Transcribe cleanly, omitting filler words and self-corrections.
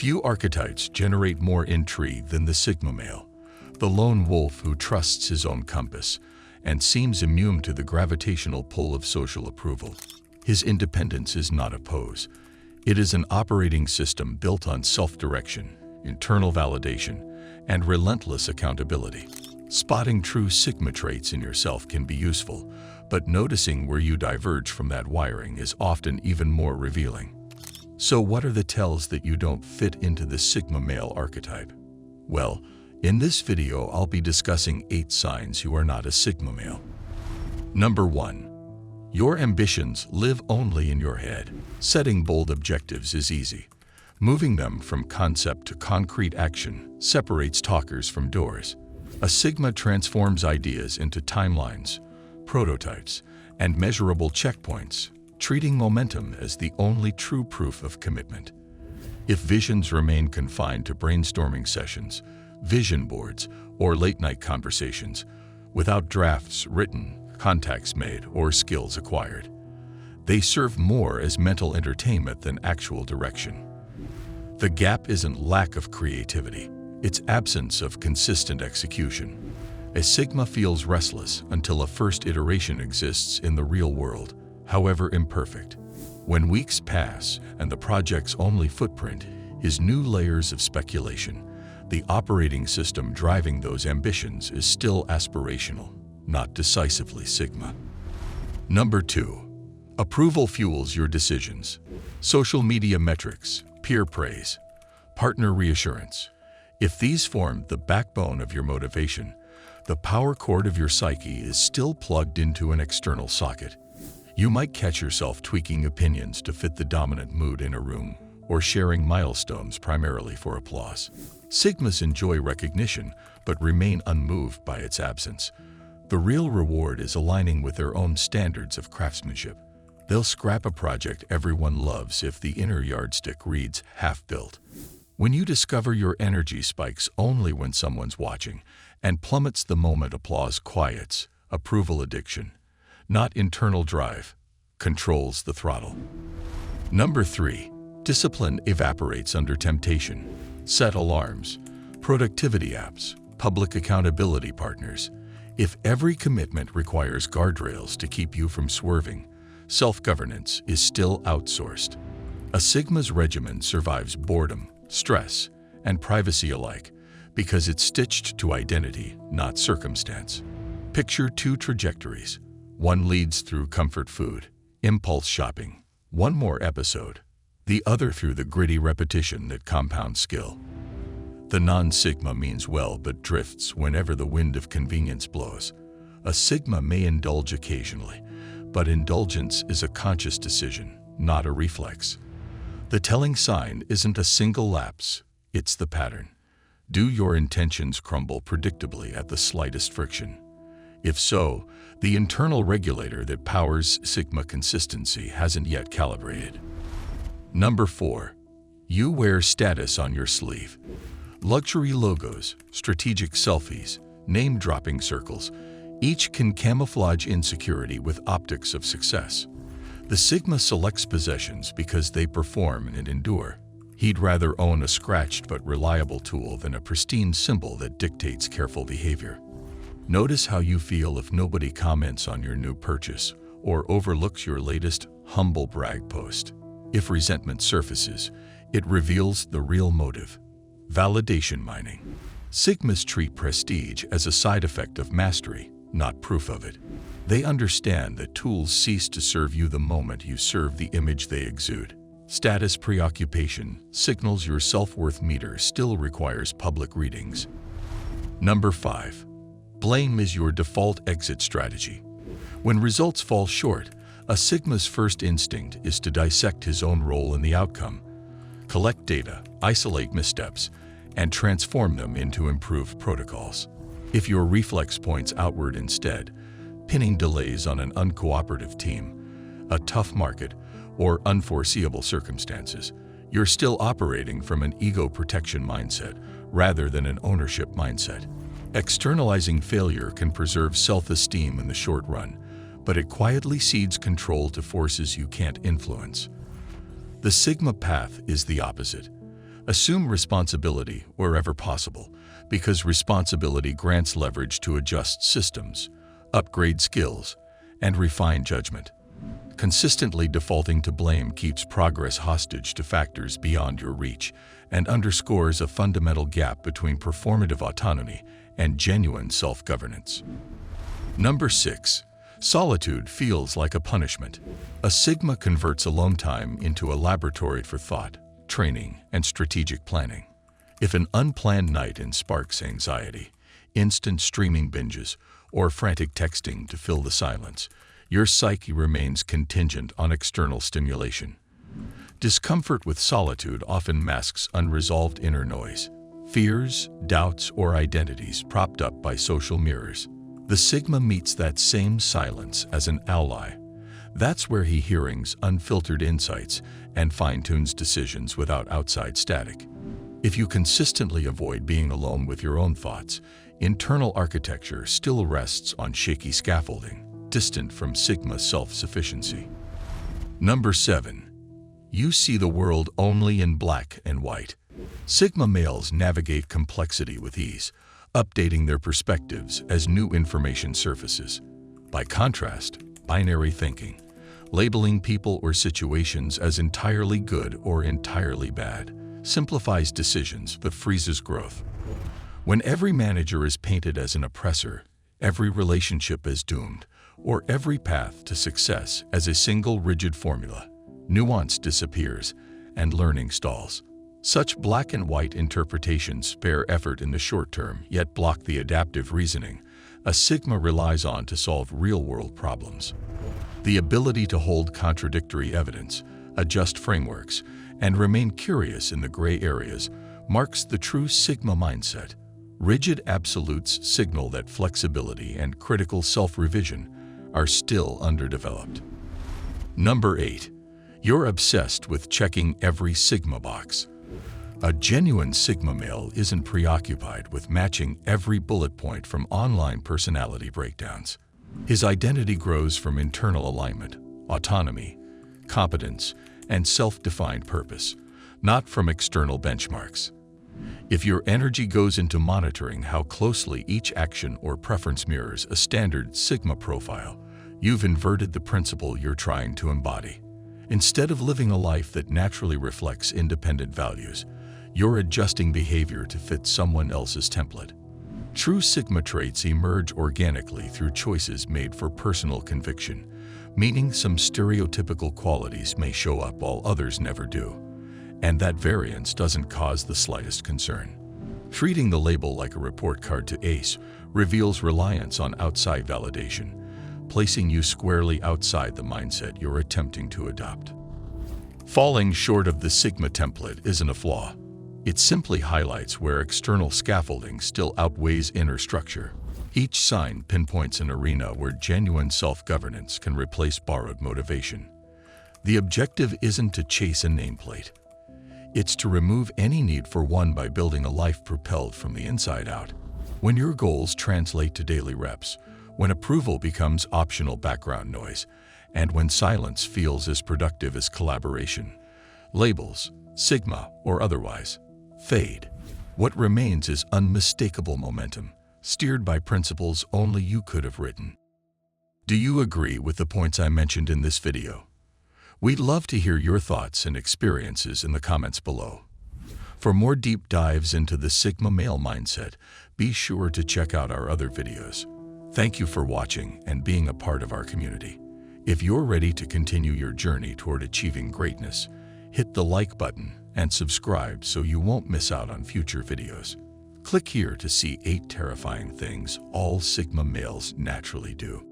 Few archetypes generate more intrigue than the Sigma male, the lone wolf who trusts his own compass and seems immune to the gravitational pull of social approval. His independence is not a pose. It is an operating system built on self-direction, internal validation, and relentless accountability. Spotting true Sigma traits in yourself can be useful, but noticing where you diverge from that wiring is often even more revealing. So what are the tells that you don't fit into the Sigma male archetype? Well, in this video I'll be discussing 8 signs you are not a Sigma male. Number 1. Your ambitions live only in your head. Setting bold objectives is easy. Moving them from concept to concrete action separates talkers from doers. A Sigma transforms ideas into timelines, prototypes, and measurable checkpoints, treating momentum as the only true proof of commitment. If visions remain confined to brainstorming sessions, vision boards, or late-night conversations, without drafts written, contacts made, or skills acquired, they serve more as mental entertainment than actual direction. The gap isn't lack of creativity, it's absence of consistent execution. A Sigma feels restless until a first iteration exists in the real world, however imperfect. When weeks pass and the project's only footprint is new layers of speculation, the operating system driving those ambitions is still aspirational, not decisively Sigma. Number 2. Approval fuels your decisions. Social media metrics, peer praise, partner reassurance. If these form the backbone of your motivation, the power cord of your psyche is still plugged into an external socket. You might catch yourself tweaking opinions to fit the dominant mood in a room, or sharing milestones primarily for applause. Sigmas enjoy recognition, but remain unmoved by its absence. The real reward is aligning with their own standards of craftsmanship. They'll scrap a project everyone loves if the inner yardstick reads half-built. When you discover your energy spikes only when someone's watching and plummets the moment applause quiets, approval addiction, not internal drive, controls the throttle. Number 3. Discipline evaporates under temptation. Set alarms, productivity apps, public accountability partners. If every commitment requires guardrails to keep you from swerving, self-governance is still outsourced. A Sigma's regimen survives boredom, stress, and privacy alike because it's stitched to identity, not circumstance. Picture 2 trajectories. One leads through comfort food, impulse shopping, one more episode. The other through the gritty repetition that compounds skill. The non-Sigma means well but drifts whenever the wind of convenience blows. A Sigma may indulge occasionally, but indulgence is a conscious decision, not a reflex. The telling sign isn't a single lapse, it's the pattern. Do your intentions crumble predictably at the slightest friction? If so, the internal regulator that powers Sigma consistency hasn't yet calibrated. Number 4. You wear status on your sleeve. Luxury logos, strategic selfies, name-dropping circles, each can camouflage insecurity with optics of success. The Sigma selects possessions because they perform and endure. He'd rather own a scratched but reliable tool than a pristine symbol that dictates careful behavior. Notice how you feel if nobody comments on your new purchase or overlooks your latest humble brag post. If resentment surfaces, it reveals the real motive. Validation mining. Sigmas treat prestige as a side effect of mastery, not proof of it. They understand that tools cease to serve you the moment you serve the image they exude. Status preoccupation signals your self-worth meter still requires public readings. Number 5. Blame is your default exit strategy. When results fall short, a Sigma's first instinct is to dissect his own role in the outcome, collect data, isolate missteps, and transform them into improved protocols. If your reflex points outward instead, pinning delays on an uncooperative team, a tough market, or unforeseeable circumstances, you're still operating from an ego protection mindset rather than an ownership mindset. Externalizing failure can preserve self-esteem in the short run, but it quietly cedes control to forces you can't influence. The Sigma path is the opposite. Assume responsibility wherever possible, because responsibility grants leverage to adjust systems, upgrade skills, and refine judgment. Consistently defaulting to blame keeps progress hostage to factors beyond your reach and underscores a fundamental gap between performative autonomy and genuine self-governance. Number 6. Solitude feels like a punishment. A Sigma converts alone time into a laboratory for thought, training, and strategic planning. If an unplanned night sparks anxiety, instant streaming binges, or frantic texting to fill the silence, your psyche remains contingent on external stimulation. Discomfort with solitude often masks unresolved inner noise, fears, doubts, or identities propped up by social mirrors. The Sigma meets that same silence as an ally. That's where he hearings unfiltered insights and fine-tunes decisions without outside static. If you consistently avoid being alone with your own thoughts, internal architecture still rests on shaky scaffolding, distant from Sigma's self-sufficiency. Number 7. You see the world only in black and white. Sigma males navigate complexity with ease, updating their perspectives as new information surfaces. By contrast, binary thinking, labeling people or situations as entirely good or entirely bad, simplifies decisions but freezes growth. When every manager is painted as an oppressor, every relationship is doomed, or every path to success as a single rigid formula, nuance disappears and learning stalls. Such black and white interpretations spare effort in the short term, yet block the adaptive reasoning a Sigma relies on to solve real-world problems. The ability to hold contradictory evidence, adjust frameworks, and remain curious in the gray areas marks the true Sigma mindset. Rigid absolutes signal that flexibility and critical self-revision are still underdeveloped. Number 8. You're obsessed with checking every Sigma box. A genuine Sigma male isn't preoccupied with matching every bullet point from online personality breakdowns. His identity grows from internal alignment, autonomy, competence, and self-defined purpose, not from external benchmarks. If your energy goes into monitoring how closely each action or preference mirrors a standard Sigma profile, you've inverted the principle you're trying to embody. Instead of living a life that naturally reflects independent values, you're adjusting behavior to fit someone else's template. True Sigma traits emerge organically through choices made for personal conviction, meaning some stereotypical qualities may show up while others never do. And that variance doesn't cause the slightest concern. Treating the label like a report card to ACE reveals reliance on outside validation, placing you squarely outside the mindset you're attempting to adopt. Falling short of the Sigma template isn't a flaw. It simply highlights where external scaffolding still outweighs inner structure. Each sign pinpoints an arena where genuine self-governance can replace borrowed motivation. The objective isn't to chase a nameplate. It's to remove any need for one by building a life propelled from the inside out. When your goals translate to daily reps, when approval becomes optional background noise, and when silence feels as productive as collaboration, labels, Sigma or otherwise, fade. What remains is unmistakable momentum, steered by principles only you could have written. Do you agree with the points I mentioned in this video? We'd love to hear your thoughts and experiences in the comments below. For more deep dives into the Sigma male mindset, be sure to check out our other videos. Thank you for watching and being a part of our community. If you're ready to continue your journey toward achieving greatness, hit the like button and subscribe so you won't miss out on future videos. Click here to see 8 terrifying things all Sigma males naturally do.